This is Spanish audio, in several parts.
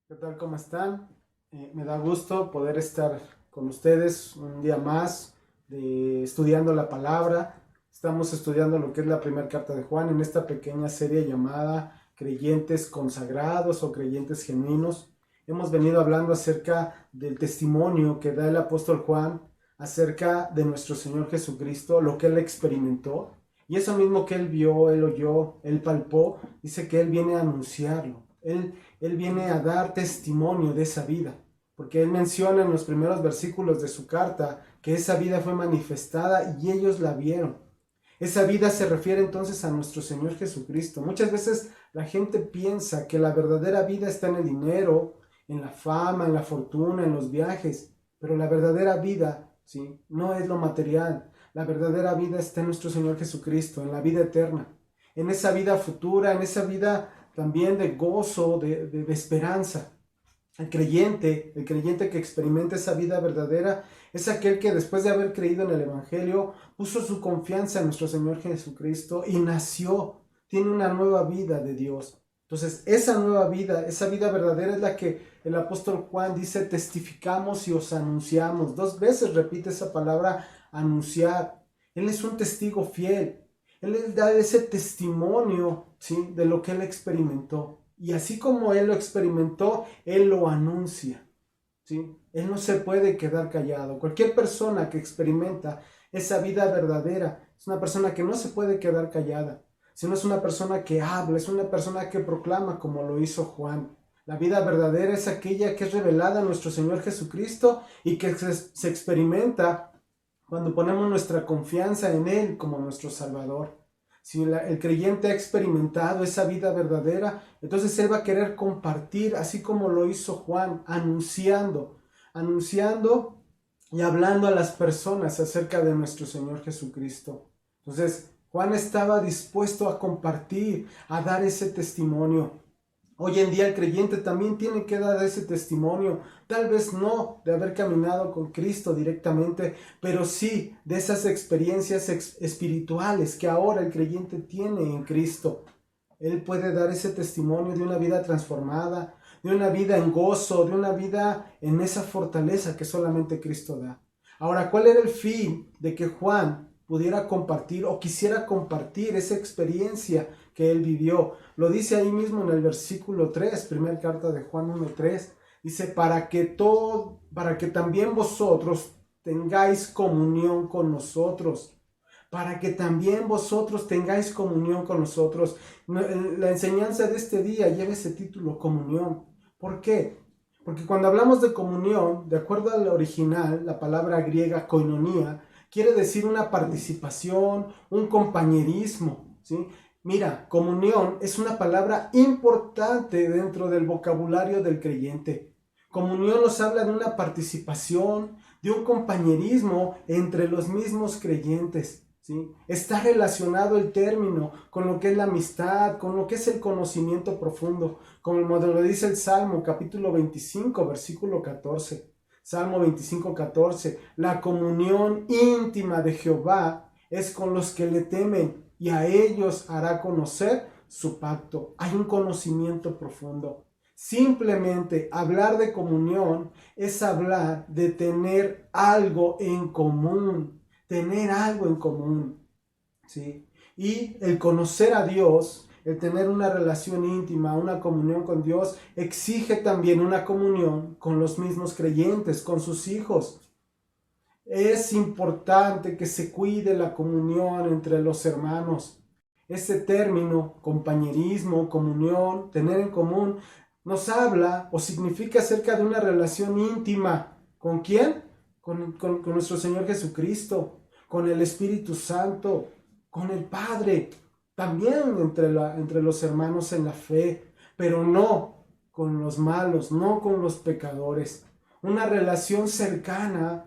¿Qué tal? ¿Cómo están? Me da gusto poder estar con ustedes un día más estudiando la palabra. Estamos estudiando lo que es la primera carta de Juan en esta pequeña serie llamada Creyentes Consagrados o Creyentes Genuinos. Hemos venido hablando acerca del testimonio que da el apóstol Juan acerca de nuestro Señor Jesucristo, lo que él experimentó. Y eso mismo que él vio, él oyó, él palpó, dice que él viene a anunciarlo. Él viene a dar testimonio de esa vida, porque él menciona en los primeros versículos de su carta que esa vida fue manifestada y ellos la vieron. Esa vida se refiere entonces a nuestro Señor Jesucristo. Muchas veces la gente piensa que la verdadera vida está en el dinero, en la fama, en la fortuna, en los viajes, pero la verdadera vida, ¿sí?, no es lo material. La verdadera vida está en nuestro Señor Jesucristo, en la vida eterna, en esa vida futura, en esa vida también de gozo, de esperanza. El creyente que experimenta esa vida verdadera es aquel que después de haber creído en el Evangelio puso su confianza en nuestro Señor Jesucristo y nació, tiene una nueva vida de Dios. Entonces esa nueva vida, esa vida verdadera es la que el apóstol Juan dice: testificamos y os anunciamos. 2 veces repite esa palabra anunciar. Él es un testigo fiel. Él da ese testimonio, ¿sí?, de lo que él experimentó. Y así como él lo experimentó, él lo anuncia, ¿sí? Él no se puede quedar callado. Cualquier persona que experimenta esa vida verdadera es una persona que no se puede quedar callada, sino es una persona que habla, es una persona que proclama como lo hizo Juan. La vida verdadera es aquella que es revelada en nuestro Señor Jesucristo y que se experimenta cuando ponemos nuestra confianza en Él como nuestro Salvador. Si el creyente ha experimentado esa vida verdadera, entonces él va a querer compartir, así como lo hizo Juan, anunciando y hablando a las personas acerca de nuestro Señor Jesucristo. Entonces, Juan estaba dispuesto a compartir, a dar ese testimonio. Hoy en día el creyente también tiene que dar ese testimonio, tal vez no de haber caminado con Cristo directamente, pero sí de esas experiencias espirituales que ahora el creyente tiene en Cristo. Él puede dar ese testimonio de una vida transformada, de una vida en gozo, de una vida en esa fortaleza que solamente Cristo da. Ahora, ¿cuál era el fin de que Juan pudiera compartir o quisiera compartir esa experiencia que él vivió? Lo dice ahí mismo en el versículo 3, primera carta de Juan 1:3. Dice: para que también vosotros tengáis comunión con nosotros. Para que también vosotros tengáis comunión con nosotros. La enseñanza de este día lleva ese título, comunión. ¿Por qué? Porque cuando hablamos de comunión, de acuerdo al original, la palabra griega koinonia, quiere decir una participación, un compañerismo, ¿sí? Mira, comunión es una palabra importante dentro del vocabulario del creyente. Comunión nos habla de una participación, de un compañerismo entre los mismos creyentes, ¿sí? Está relacionado el término con lo que es la amistad, con lo que es el conocimiento profundo, como lo dice el Salmo capítulo 25, versículo 14. Salmo 25, 14. La comunión íntima de Jehová es con los que le temen, y a ellos hará conocer su pacto. Hay un conocimiento profundo. Simplemente hablar de comunión es hablar de tener algo en común, tener algo en común, ¿sí? Y el conocer a Dios, el tener una relación íntima, una comunión con Dios, exige también una comunión con los mismos creyentes, con sus hijos. Es importante que se cuide la comunión entre los hermanos. Ese término, compañerismo, comunión, tener en común, nos habla o significa acerca de una relación íntima. ¿Con quién? Con nuestro Señor Jesucristo, con el Espíritu Santo, con el Padre. También entre los hermanos en la fe, pero no con los malos, no con los pecadores. Una relación cercana,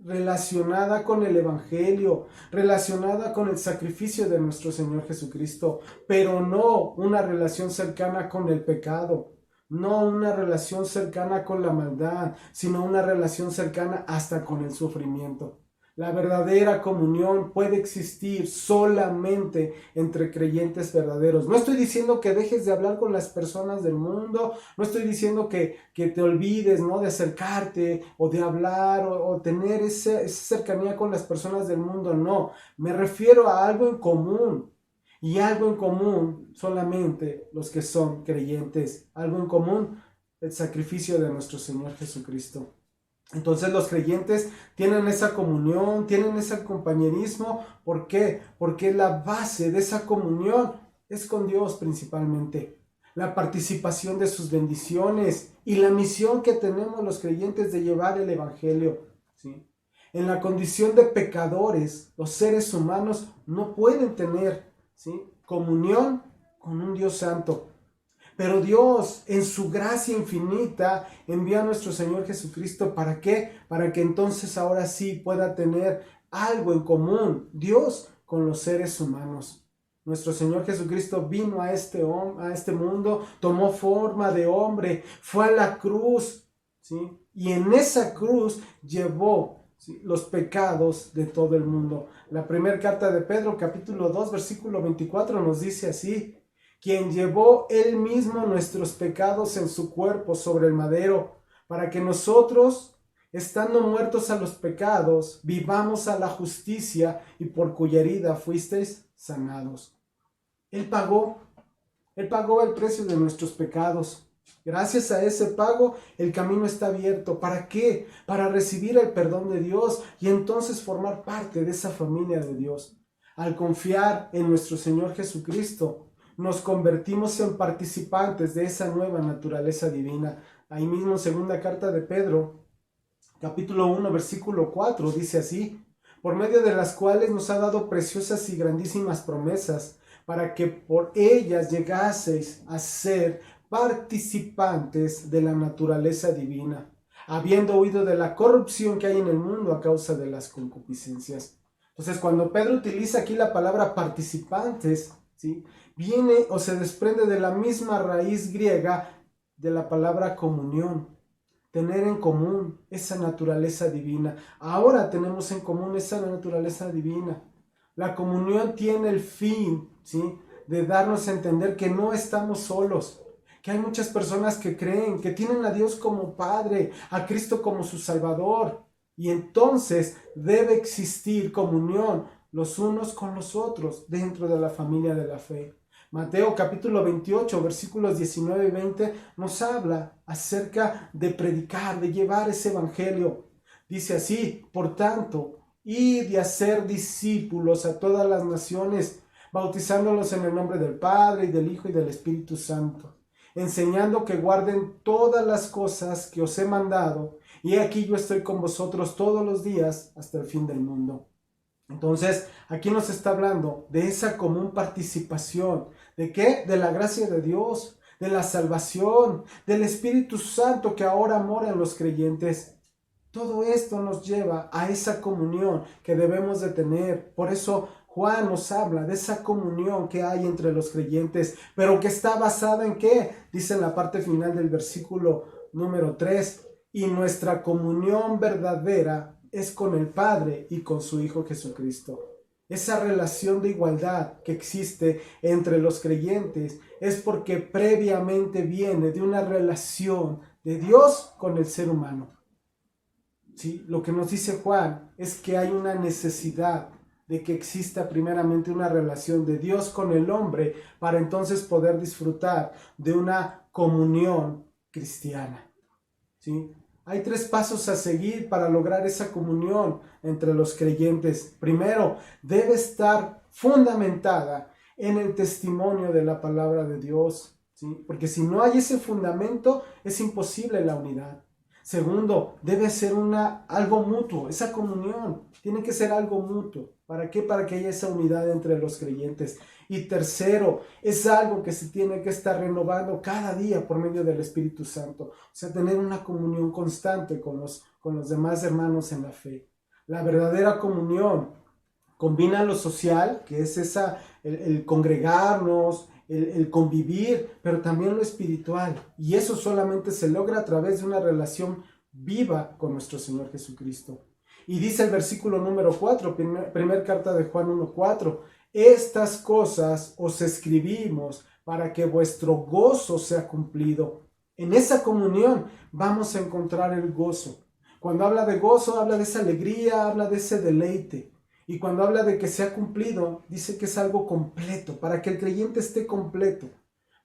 relacionada con el Evangelio, relacionada con el sacrificio de nuestro Señor Jesucristo, pero no una relación cercana con el pecado, no una relación cercana con la maldad, sino una relación cercana hasta con el sufrimiento. La verdadera comunión puede existir solamente entre creyentes verdaderos. No estoy diciendo que dejes de hablar con las personas del mundo, no estoy diciendo que te olvides, ¿no?, de acercarte o de hablar o tener esa cercanía con las personas del mundo. No, me refiero a algo en común. Y algo en común solamente los que son creyentes. Algo en común, el sacrificio de nuestro Señor Jesucristo. Entonces los creyentes tienen esa comunión, tienen ese compañerismo. ¿Por qué? Porque la base de esa comunión es con Dios principalmente. La participación de sus bendiciones y la misión que tenemos los creyentes de llevar el Evangelio, ¿sí? En la condición de pecadores, los seres humanos no pueden tener, ¿sí?, comunión con un Dios santo. Pero Dios, en su gracia infinita, envía a nuestro Señor Jesucristo. ¿Para qué? Para que entonces ahora sí pueda tener algo en común Dios con los seres humanos. Nuestro Señor Jesucristo vino a este mundo, tomó forma de hombre, fue a la cruz, ¿sí? Y en esa cruz llevó, ¿sí?, los pecados de todo el mundo. La primera carta de Pedro, capítulo 2, versículo 24, nos dice así: quien llevó él mismo nuestros pecados en su cuerpo sobre el madero, para que nosotros, estando muertos a los pecados, vivamos a la justicia, y por cuya herida fuisteis sanados. Él pagó el precio de nuestros pecados. Gracias a ese pago, el camino está abierto. ¿Para qué? Para recibir el perdón de Dios y entonces formar parte de esa familia de Dios. Al confiar en nuestro Señor Jesucristo, nos convertimos en participantes de esa nueva naturaleza divina. Ahí mismo, segunda carta de Pedro, capítulo 1, versículo 4, dice así: por medio de las cuales nos ha dado preciosas y grandísimas promesas, para que por ellas llegaseis a ser participantes de la naturaleza divina, habiendo huido de la corrupción que hay en el mundo a causa de las concupiscencias. Entonces, cuando Pedro utiliza aquí la palabra participantes, ¿sí?, viene o se desprende de la misma raíz griega de la palabra comunión. Tener en común esa naturaleza divina. Ahora tenemos en común esa naturaleza divina. La comunión tiene el fin, ¿sí?, de darnos a entender que no estamos solos, que hay muchas personas que creen, que tienen a Dios como Padre, a Cristo como su Salvador, y entonces debe existir comunión los unos con los otros dentro de la familia de la fe. Mateo capítulo 28, versículos 19 y 20 nos habla acerca de predicar, de llevar ese evangelio. Dice así: por tanto, id y hacer discípulos a todas las naciones, bautizándolos en el nombre del Padre, y del Hijo, y del Espíritu Santo, enseñando que guarden todas las cosas que os he mandado, y aquí yo estoy con vosotros todos los días hasta el fin del mundo. Entonces, aquí nos está hablando de esa común participación. ¿De qué? De la gracia de Dios, de la salvación, del Espíritu Santo que ahora mora en los creyentes. Todo esto nos lleva a esa comunión que debemos de tener. Por eso Juan nos habla de esa comunión que hay entre los creyentes, pero que está basada ¿en qué? Dice en la parte final del versículo número 3, y nuestra comunión verdadera es con el Padre y con su Hijo Jesucristo. Esa relación de igualdad que existe entre los creyentes es porque previamente viene de una relación de Dios con el ser humano. ¿Sí? Lo que nos dice Juan es que hay una necesidad de que exista primeramente una relación de Dios con el hombre para entonces poder disfrutar de una comunión cristiana. ¿Sí? Hay 3 pasos a seguir para lograr esa comunión entre los creyentes. Primero, debe estar fundamentada en el testimonio de la palabra de Dios, ¿sí? Porque si no hay ese fundamento, es imposible la unidad. Segundo, debe ser algo mutuo, esa comunión tiene que ser algo mutuo. ¿Para qué? Para que haya esa unidad entre los creyentes. Y tercero, es algo que se tiene que estar renovando cada día por medio del Espíritu Santo. O sea, tener una comunión constante con los demás hermanos en la fe. La verdadera comunión combina lo social, que es el congregarnos, el convivir, pero también lo espiritual. Y eso solamente se logra a través de una relación viva con nuestro Señor Jesucristo. Y dice el versículo número 4, primer carta de Juan 1:4, estas cosas os escribimos para que vuestro gozo sea cumplido. En esa comunión vamos a encontrar el gozo. Cuando habla de gozo, habla de esa alegría, habla de ese deleite. Y cuando habla de que sea cumplido, dice que es algo completo, para que el creyente esté completo,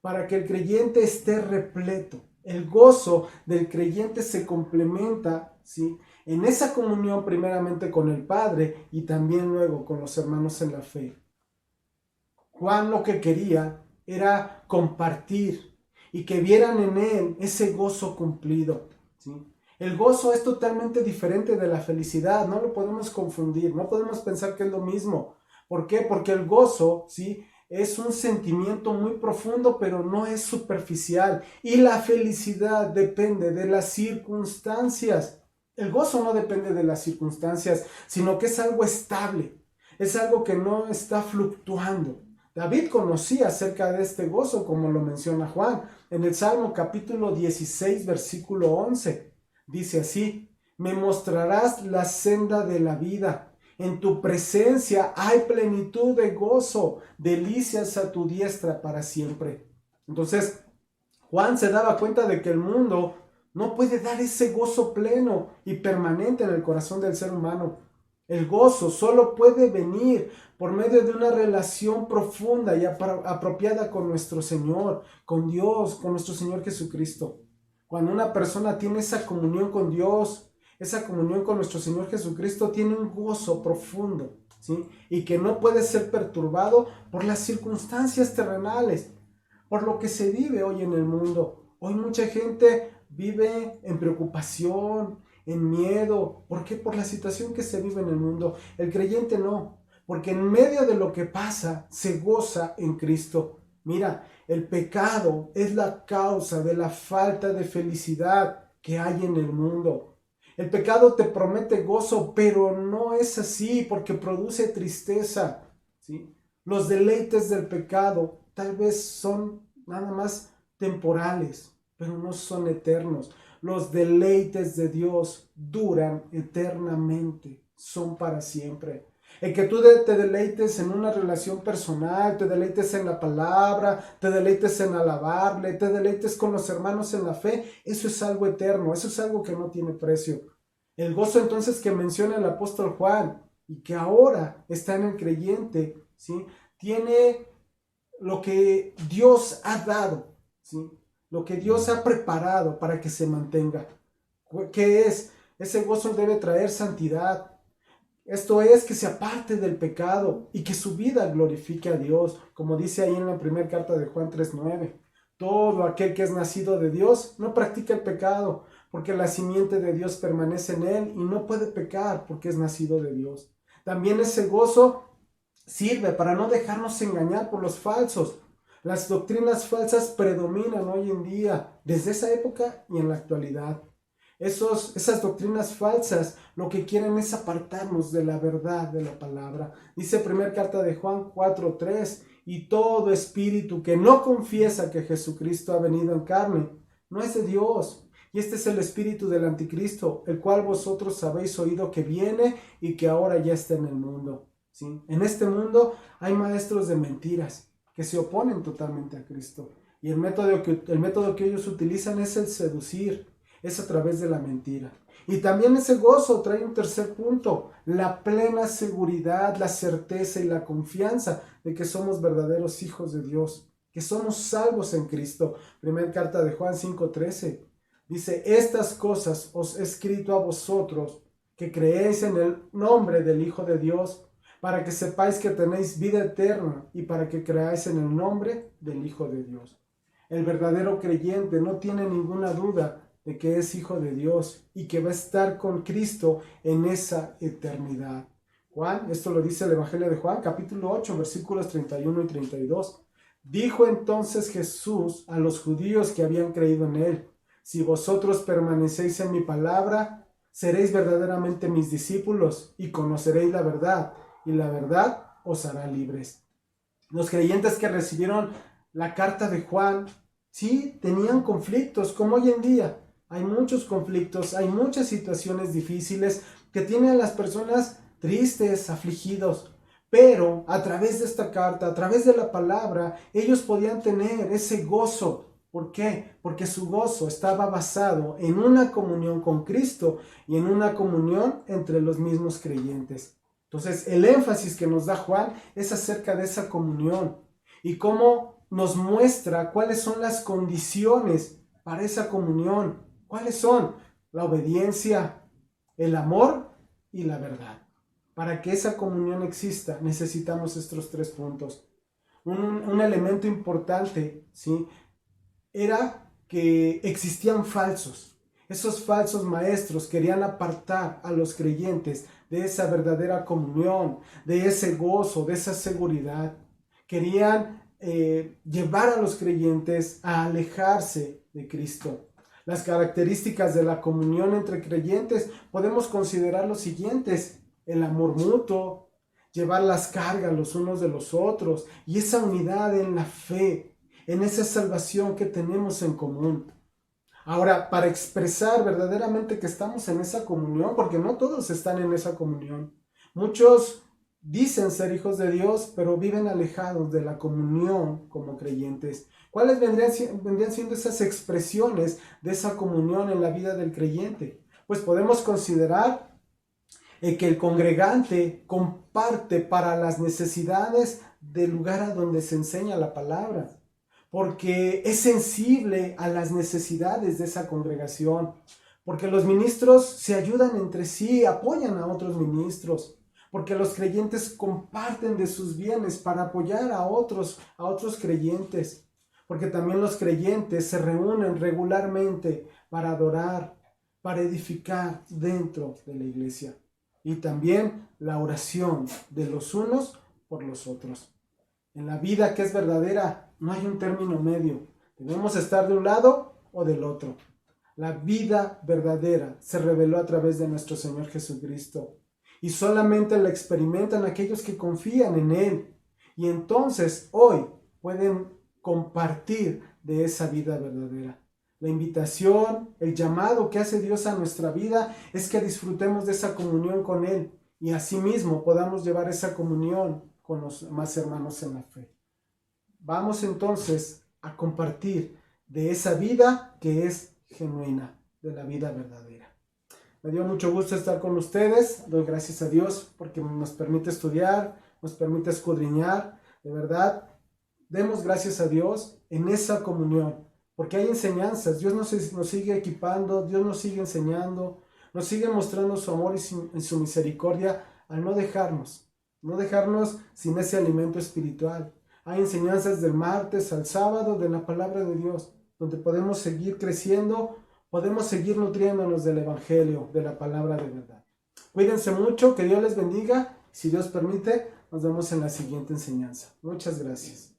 para que el creyente esté repleto. El gozo del creyente se complementa, ¿sí?, en esa comunión primeramente con el Padre y también luego con los hermanos en la fe. Juan lo que quería era compartir y que vieran en él ese gozo cumplido, ¿sí? El gozo es totalmente diferente de la felicidad, no lo podemos confundir, no podemos pensar que es lo mismo. ¿Por qué? Porque el gozo, ¿sí?, es un sentimiento muy profundo, pero no es superficial. Y la felicidad depende de las circunstancias. El gozo no depende de las circunstancias, sino que es algo estable, es algo que no está fluctuando. David conocía acerca de este gozo, como lo menciona Juan, en el Salmo capítulo 16, versículo 11. Dice así: me mostrarás la senda de la vida. En tu presencia hay plenitud de gozo, delicias a tu diestra para siempre. Entonces, Juan se daba cuenta de que el mundo no puede dar ese gozo pleno y permanente en el corazón del ser humano. El gozo solo puede venir por medio de una relación profunda y apropiada con nuestro Señor, con Dios, con nuestro Señor Jesucristo. Cuando una persona tiene esa comunión con Dios, esa comunión con nuestro Señor Jesucristo, tiene un gozo profundo, ¿sí?, y que no puede ser perturbado por las circunstancias terrenales, por lo que se vive hoy en el mundo. Hoy mucha gente vive en preocupación, en miedo. ¿Por qué? Por la situación que se vive en el mundo. El creyente no, porque en medio de lo que pasa se goza en Cristo. Mira, el pecado es la causa de la falta de felicidad que hay en el mundo. El pecado te promete gozo, pero no es así, porque produce tristeza, ¿sí? Los deleites del pecado tal vez son nada más temporales, pero no son eternos. Los deleites de Dios duran eternamente, son para siempre. El que tú te deleites en una relación personal, te deleites en la palabra, te deleites en alabarle, te deleites con los hermanos en la fe, eso es algo eterno, eso es algo que no tiene precio. El gozo entonces que menciona el apóstol Juan y que ahora está en el creyente, ¿sí?, tiene lo que Dios ha dado, ¿sí?, lo que Dios ha preparado para que se mantenga. ¿Qué es? Ese gozo debe traer santidad. Esto es, que se aparte del pecado y que su vida glorifique a Dios, como dice ahí en la primera carta de Juan 3:9. Todo aquel que es nacido de Dios no practica el pecado, porque la simiente de Dios permanece en él y no puede pecar porque es nacido de Dios. También ese gozo sirve para no dejarnos engañar por los falsos. Las doctrinas falsas predominan hoy en día, desde esa época y en la actualidad. Esas doctrinas falsas lo que quieren es apartarnos de la verdad de la palabra. Dice primera carta de Juan 4:3, y todo espíritu que no confiesa que Jesucristo ha venido en carne, no es de Dios. Y este es el espíritu del anticristo, el cual vosotros habéis oído que viene y que ahora ya está en el mundo, ¿sí? En este mundo hay maestros de mentiras que se oponen totalmente a Cristo. Y el método que ellos utilizan es el seducir, es a través de la mentira. Y también ese gozo trae un tercer punto: la plena seguridad, la certeza y la confianza de que somos verdaderos hijos de Dios, que somos salvos en Cristo. Primera carta de Juan 5:13 dice: estas cosas os he escrito a vosotros que creéis en el nombre del Hijo de Dios, para que sepáis que tenéis vida eterna y para que creáis en el nombre del Hijo de Dios. El verdadero creyente no tiene ninguna duda de que es hijo de Dios y que va a estar con Cristo en esa eternidad. Juan, esto lo dice el Evangelio de Juan, capítulo 8, versículos 31 y 32. Dijo entonces Jesús a los judíos que habían creído en él: si vosotros permanecéis en mi palabra, seréis verdaderamente mis discípulos y conoceréis la verdad, y la verdad os hará libres. Los creyentes que recibieron la carta de Juan, sí, tenían conflictos, como hoy en día. Hay muchos conflictos, hay muchas situaciones difíciles, que tiene a las personas tristes, afligidos. Pero a través de esta carta, a través de la palabra, ellos podían tener ese gozo. ¿Por qué? Porque su gozo estaba basado en una comunión con Cristo y en una comunión entre los mismos creyentes. Entonces, el énfasis que nos da Juan es acerca de esa comunión y cómo nos muestra cuáles son las condiciones para esa comunión. ¿Cuáles son? La obediencia, el amor y la verdad. Para que esa comunión exista, necesitamos estos 3 puntos. Un elemento importante, ¿sí?, era que existían falsos. Esos falsos maestros querían apartar a los creyentes de esa verdadera comunión, de ese gozo, de esa seguridad. Querían llevar a los creyentes a alejarse de Cristo. Las características de la comunión entre creyentes podemos considerar los siguientes: el amor mutuo, llevar las cargas los unos de los otros y esa unidad en la fe, en esa salvación que tenemos en común. Ahora, para expresar verdaderamente que estamos en esa comunión, porque no todos están en esa comunión. Muchos dicen ser hijos de Dios, pero viven alejados de la comunión como creyentes. ¿Cuáles vendrían siendo esas expresiones de esa comunión en la vida del creyente? Pues podemos considerar que el congregante comparte para las necesidades del lugar a donde se enseña la palabra, porque es sensible a las necesidades de esa congregación, porque los ministros se ayudan entre sí, apoyan a otros ministros, porque los creyentes comparten de sus bienes para apoyar a otros creyentes, porque también los creyentes se reúnen regularmente para adorar, para edificar dentro de la iglesia, y también la oración de los unos por los otros. En la vida que es verdadera no hay un término medio. Debemos estar de un lado o del otro. La vida verdadera se reveló a través de nuestro Señor Jesucristo y solamente la experimentan aquellos que confían en Él. Y entonces hoy pueden compartir de esa vida verdadera. La invitación, el llamado que hace Dios a nuestra vida es que disfrutemos de esa comunión con Él y asimismo podamos llevar esa comunión con los más hermanos en la fe. Vamos entonces a compartir de esa vida que es genuina, de la vida verdadera. Me dio mucho gusto estar con ustedes. Doy gracias a Dios porque nos permite estudiar, nos permite escudriñar. De verdad, demos gracias a Dios en esa comunión, porque hay enseñanzas. Dios nos sigue equipando, Dios nos sigue enseñando, nos sigue mostrando su amor y su misericordia al no dejarnos sin ese alimento espiritual. Hay enseñanzas del martes al sábado de la palabra de Dios, donde podemos seguir creciendo, podemos seguir nutriéndonos del evangelio, de la palabra de verdad. Cuídense mucho, que Dios les bendiga. Si Dios permite, nos vemos en la siguiente enseñanza. Muchas gracias.